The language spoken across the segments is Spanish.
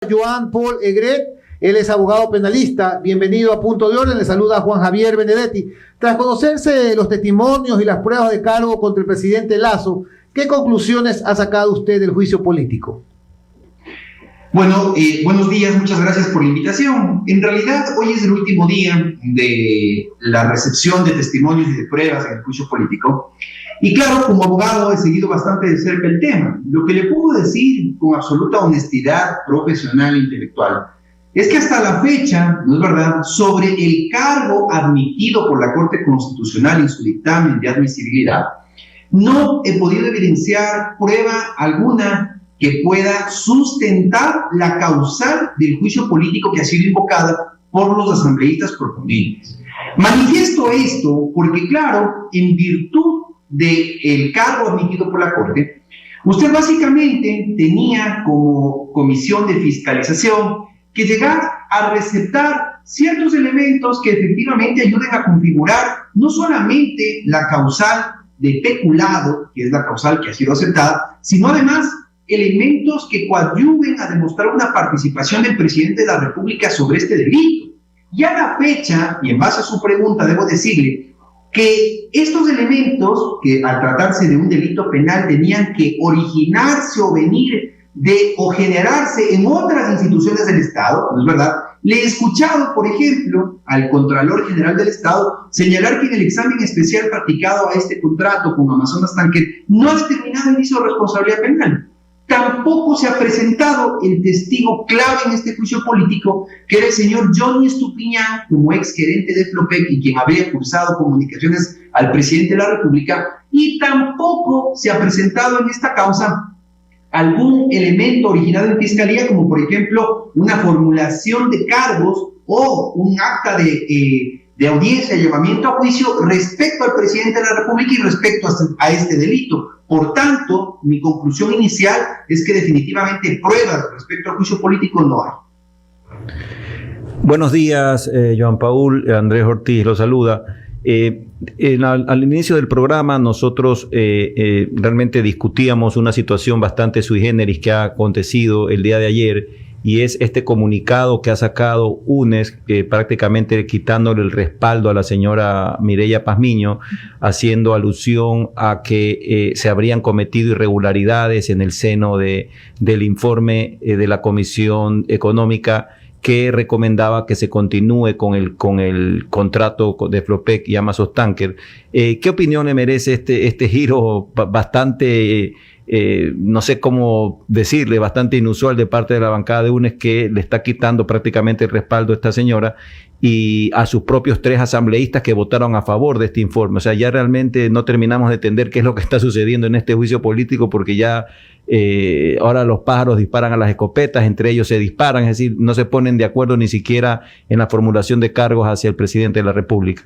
Joan Paul Egret, él es abogado penalista. Bienvenido a Punto de Orden, le saluda Juan Javier Benedetti. Tras conocerse los testimonios y las pruebas de cargo contra el presidente Lasso, ¿qué conclusiones ha sacado usted del juicio político? Bueno, buenos días, muchas gracias por la invitación. En realidad, hoy es el último día de la recepción de testimonios y de pruebas en el juicio político. Y claro, como abogado he seguido bastante de cerca el tema. Lo que le puedo decir con absoluta honestidad profesional e intelectual es que hasta la fecha, ¿no es verdad?, sobre el cargo admitido por la Corte Constitucional en su dictamen de admisibilidad, no he podido evidenciar prueba alguna que pueda sustentar la causal del juicio político que ha sido invocada por los asambleístas proponentes. Manifiesto esto porque, claro, en virtud del cargo admitido por la Corte, usted básicamente tenía como comisión de fiscalización que llegar a receptar ciertos elementos que efectivamente ayuden a configurar no solamente la causal de peculado, que es la causal que ha sido aceptada, sino además elementos que coadyuven a demostrar una participación del presidente de la República sobre este delito. Y a la fecha, y en base a su pregunta, debo decirle que estos elementos, que al tratarse de un delito penal tenían que originarse o venir de o generarse en otras instituciones del Estado, ¿no es verdad? Le he escuchado, por ejemplo, al Contralor General del Estado señalar que en el examen especial practicado a este contrato con Amazonas Tanker no ha determinado inicio de responsabilidad penal. Tampoco se ha presentado el testigo clave en este juicio político, que era el señor Johnny Estupiñán, como ex gerente de Flopec y quien había cursado comunicaciones al presidente de la República, y tampoco se ha presentado en esta causa algún elemento originado en fiscalía, como por ejemplo una formulación de cargos o un acta de audiencia de llamamiento a juicio respecto al presidente de la República y respecto a este delito. Por tanto, mi conclusión inicial es que definitivamente pruebas respecto al juicio político no hay. Buenos días, Joan Paul. Andrés Ortiz lo saluda. Al inicio del programa nosotros realmente discutíamos una situación bastante sui generis que ha acontecido el día de ayer, y es este comunicado que ha sacado UNES, prácticamente quitándole el respaldo a la señora Mireya Pazmiño, haciendo alusión a que se habrían cometido irregularidades en el seno del informe de la Comisión Económica, que recomendaba que se continúe con el contrato de Flopec y Amazonas Tanker. ¿Qué opinión le merece este giro bastante, no sé cómo decirle, bastante inusual de parte de la bancada de UNES, que le está quitando prácticamente el respaldo a esta señora y a sus propios 3 asambleístas que votaron a favor de este informe? O sea, ya realmente no terminamos de entender qué es lo que está sucediendo en este juicio político, porque ya ahora los pájaros disparan a las escopetas, entre ellos se disparan, es decir, no se ponen de acuerdo ni siquiera en la formulación de cargos hacia el presidente de la República.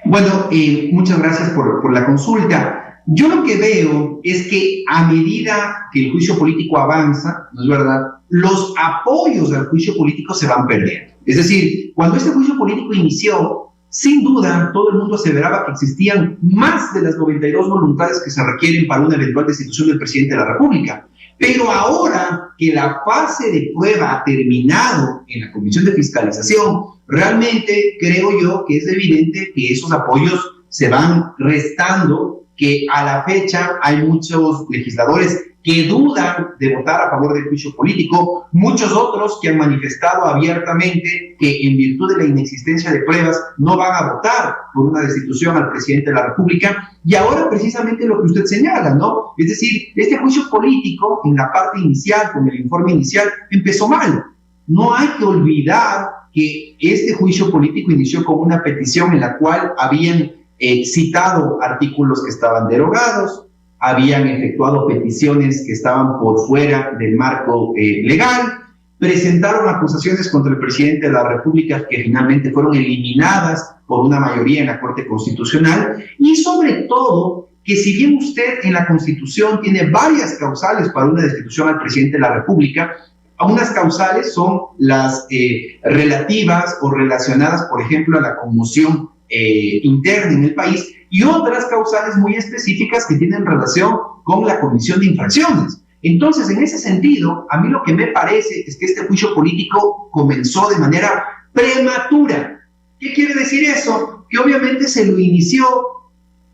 Bueno, muchas gracias por la consulta. Yo lo que veo es que a medida que el juicio político avanza, ¿no es verdad?, los apoyos al juicio político se van perdiendo. Es decir, cuando este juicio político inició, sin duda, todo el mundo aseveraba que existían más de las 92 voluntades que se requieren para una eventual destitución del presidente de la República. Pero ahora que la fase de prueba ha terminado en la Comisión de Fiscalización, realmente creo yo que es evidente que esos apoyos se van restando, que a la fecha hay muchos legisladores que dudan de votar a favor del juicio político, muchos otros que han manifestado abiertamente que en virtud de la inexistencia de pruebas no van a votar por una destitución al presidente de la República. Y ahora precisamente lo que usted señala, ¿no? Es decir, este juicio político en la parte inicial, con el informe inicial, empezó mal. No hay que olvidar que este juicio político inició con una petición en la cual habían citado artículos que estaban derogados, habían efectuado peticiones que estaban por fuera del marco legal, presentaron acusaciones contra el presidente de la República que finalmente fueron eliminadas por una mayoría en la Corte Constitucional, y sobre todo que si bien usted en la Constitución tiene varias causales para una destitución al presidente de la República, unas causales son las relativas o relacionadas, por ejemplo, a la conmoción interna en el país, y otras causales muy específicas que tienen relación con la comisión de infracciones. Entonces, en ese sentido, a mí lo que me parece es que este juicio político comenzó de manera prematura. ¿Qué quiere decir eso? Que obviamente se lo inició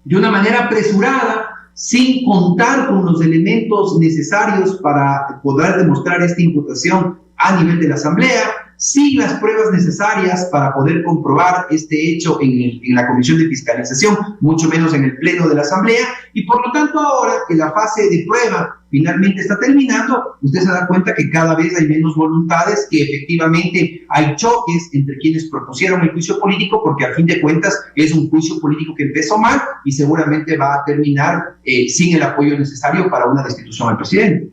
de una manera apresurada, sin contar con los elementos necesarios para poder demostrar esta imputación a nivel de la Asamblea, sin las pruebas necesarias para poder comprobar este hecho en la Comisión de Fiscalización, mucho menos en el Pleno de la Asamblea, y por lo tanto ahora que la fase de prueba finalmente está terminando, usted se da cuenta que cada vez hay menos voluntades, que efectivamente hay choques entre quienes propusieron el juicio político, porque a fin de cuentas es un juicio político que empezó mal y seguramente va a terminar sin el apoyo necesario para una destitución al presidente.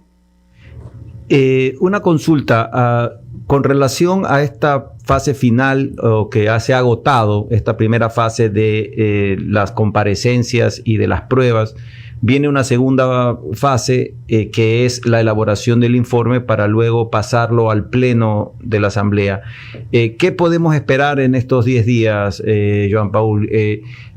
Una consulta con relación a esta fase final que se ha agotado, esta primera fase de las comparecencias y de las pruebas. Viene una segunda fase que es la elaboración del informe para luego pasarlo al Pleno de la Asamblea. ¿Qué podemos esperar en estos 10 días, Joan Paul?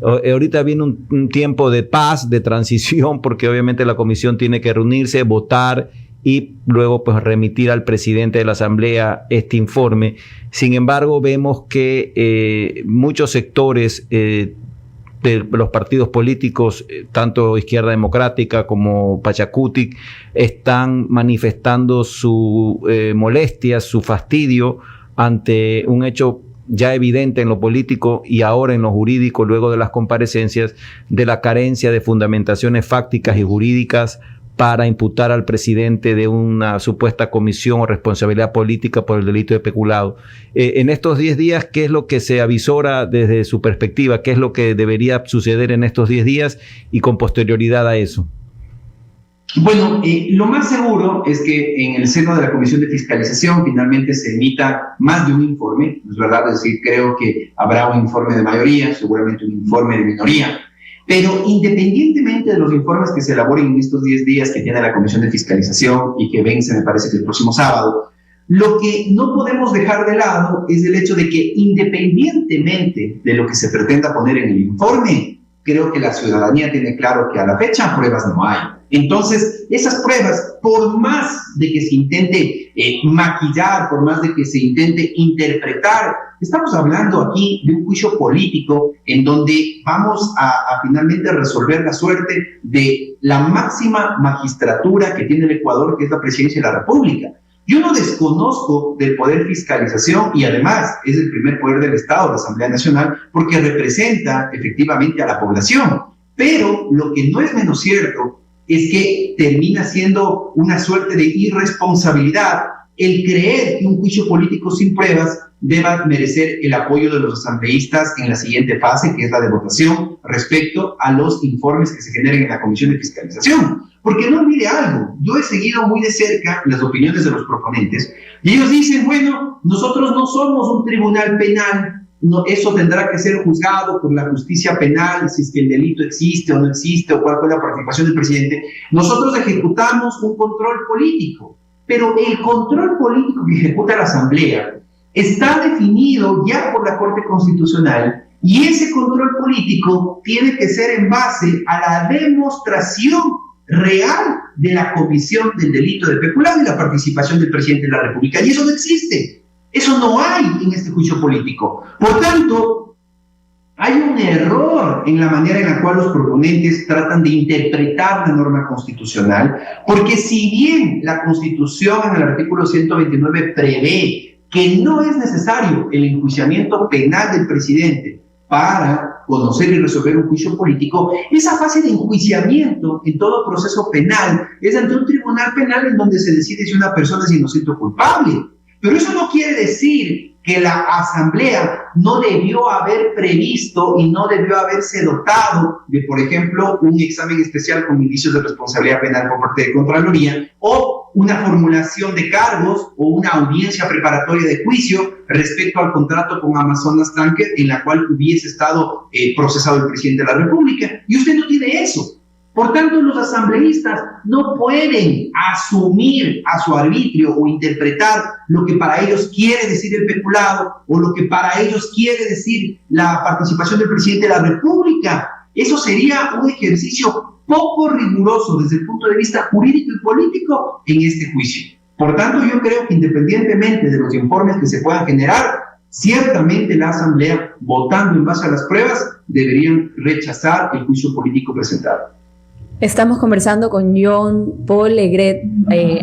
Ahorita viene un tiempo de paz, de transición, porque obviamente la comisión tiene que reunirse, votar y luego pues remitir al presidente de la Asamblea este informe. Sin embargo, vemos que muchos sectores de los partidos políticos, tanto Izquierda Democrática como Pachacutic, están manifestando su molestia, su fastidio ante un hecho ya evidente en lo político y ahora en lo jurídico, luego de las comparecencias, de la carencia de fundamentaciones fácticas y jurídicas para imputar al presidente de una supuesta comisión o responsabilidad política por el delito de peculado. En estos 10 días, ¿qué es lo que se avisora desde su perspectiva? ¿Qué es lo que debería suceder en estos 10 días y con posterioridad a eso? Bueno, lo más seguro es que en el seno de la Comisión de Fiscalización finalmente se emita más de un informe, es verdad, es decir, creo que habrá un informe de mayoría, seguramente un informe de minoría. Pero independientemente de los informes que se elaboren en estos 10 días que tiene la Comisión de Fiscalización y que vence, me parece que el próximo sábado, lo que no podemos dejar de lado es el hecho de que independientemente de lo que se pretenda poner en el informe, creo que la ciudadanía tiene claro que a la fecha pruebas no hay. Entonces, esas pruebas, por más de que se intente maquillar, por más de que se intente interpretar, estamos hablando aquí de un juicio político en donde vamos a finalmente resolver la suerte de la máxima magistratura que tiene el Ecuador, que es la Presidencia de la República. Yo no desconozco del poder fiscalización y además es el primer poder del Estado, la Asamblea Nacional, porque representa efectivamente a la población. Pero lo que no es menos cierto es que termina siendo una suerte de irresponsabilidad el creer que un juicio político sin pruebas deba merecer el apoyo de los asambleístas en la siguiente fase, que es la de votación, respecto a los informes que se generen en la Comisión de Fiscalización. Porque no olvide algo, yo he seguido muy de cerca las opiniones de los proponentes, y ellos dicen, bueno, nosotros no somos un tribunal penal, no, eso tendrá que ser juzgado por la justicia penal, si es que el delito existe o no existe, o cuál fue la participación del presidente. Nosotros ejecutamos un control político, pero el control político que ejecuta la Asamblea está definido ya por la Corte Constitucional, y ese control político tiene que ser en base a la demostración real de la comisión del delito de peculado y la participación del presidente de la República, y eso no existe. Eso no hay en este juicio político. Por tanto, hay un error en la manera en la cual los proponentes tratan de interpretar la norma constitucional, porque si bien la Constitución en el artículo 129 prevé que no es necesario el enjuiciamiento penal del presidente para conocer y resolver un juicio político, esa fase de enjuiciamiento en todo proceso penal es ante un tribunal penal en donde se decide si una persona es inocente o culpable. Pero eso no quiere decir que la Asamblea no debió haber previsto y no debió haberse dotado de, por ejemplo, un examen especial con indicios de responsabilidad penal por parte de Contraloría, o una formulación de cargos o una audiencia preparatoria de juicio respecto al contrato con Amazonas Tanker en la cual hubiese estado procesado el presidente de la República. Y usted no tiene eso. Por tanto, los asambleístas no pueden asumir a su arbitrio o interpretar lo que para ellos quiere decir el peculado o lo que para ellos quiere decir la participación del presidente de la República eso sería un ejercicio poco riguroso desde el punto de vista jurídico y político en este juicio. Por tanto, yo creo que independientemente de los informes que se puedan generar, ciertamente la Asamblea, votando en base a las pruebas, deberían rechazar el juicio político presentado. Estamos conversando con John Paul Legret,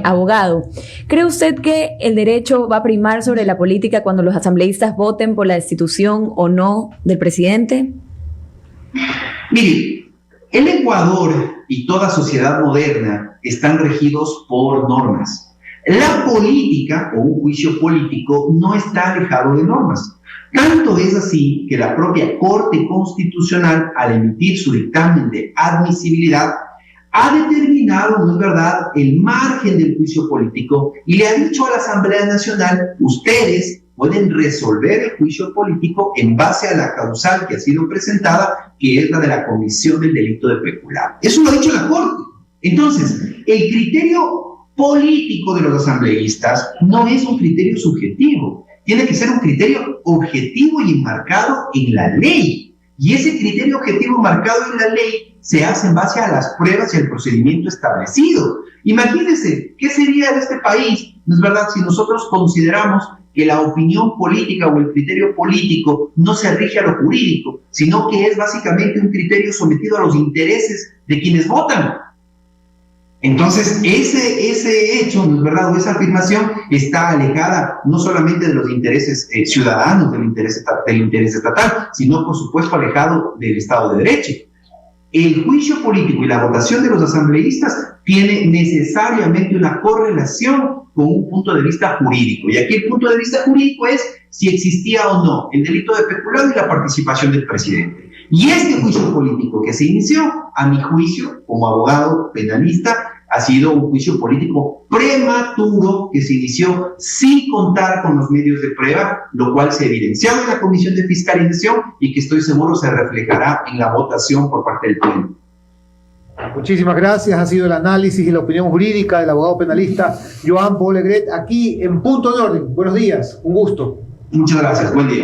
abogado. ¿Cree usted que el derecho va a primar sobre la política cuando los asambleístas voten por la destitución o no del presidente? Mire, el Ecuador y toda sociedad moderna están regidos por normas. La política o un juicio político no está alejado de normas. Tanto es así que la propia Corte Constitucional, al emitir su dictamen de admisibilidad, ha determinado, ¿no es verdad?, el margen del juicio político y le ha dicho a la Asamblea Nacional: ustedes pueden resolver el juicio político en base a la causal que ha sido presentada, que es la de la comisión del delito de peculado. Eso lo ha dicho la Corte. Entonces, el criterio político de los asambleístas no es un criterio subjetivo, tiene que ser un criterio objetivo y enmarcado en la ley. Y ese criterio objetivo enmarcado en la ley se hace en base a las pruebas y al procedimiento establecido. Imagínense, ¿qué sería de este país, no es verdad, si nosotros consideramos que la opinión política o el criterio político no se rige a lo jurídico, sino que es básicamente un criterio sometido a los intereses de quienes votan? Entonces, ese hecho, ¿no es verdad?, o esa afirmación está alejada no solamente de los intereses ciudadanos, del interés estatal, sino, por supuesto, alejado del Estado de Derecho. El juicio político y la votación de los asambleístas tiene necesariamente una correlación con un punto de vista jurídico. Y aquí el punto de vista jurídico es si existía o no el delito de peculado y la participación del presidente. Y este juicio político que se inició, a mi juicio, como abogado penalista, ha sido un juicio político prematuro que se inició sin contar con los medios de prueba, lo cual se evidenciaba en la Comisión de Fiscalización y que estoy seguro se reflejará en la votación por parte del Pleno. Muchísimas gracias. Ha sido el análisis y la opinión jurídica del abogado penalista John Paul Legret aquí en Punto de Orden. Buenos días, un gusto. Muchas gracias, buen día.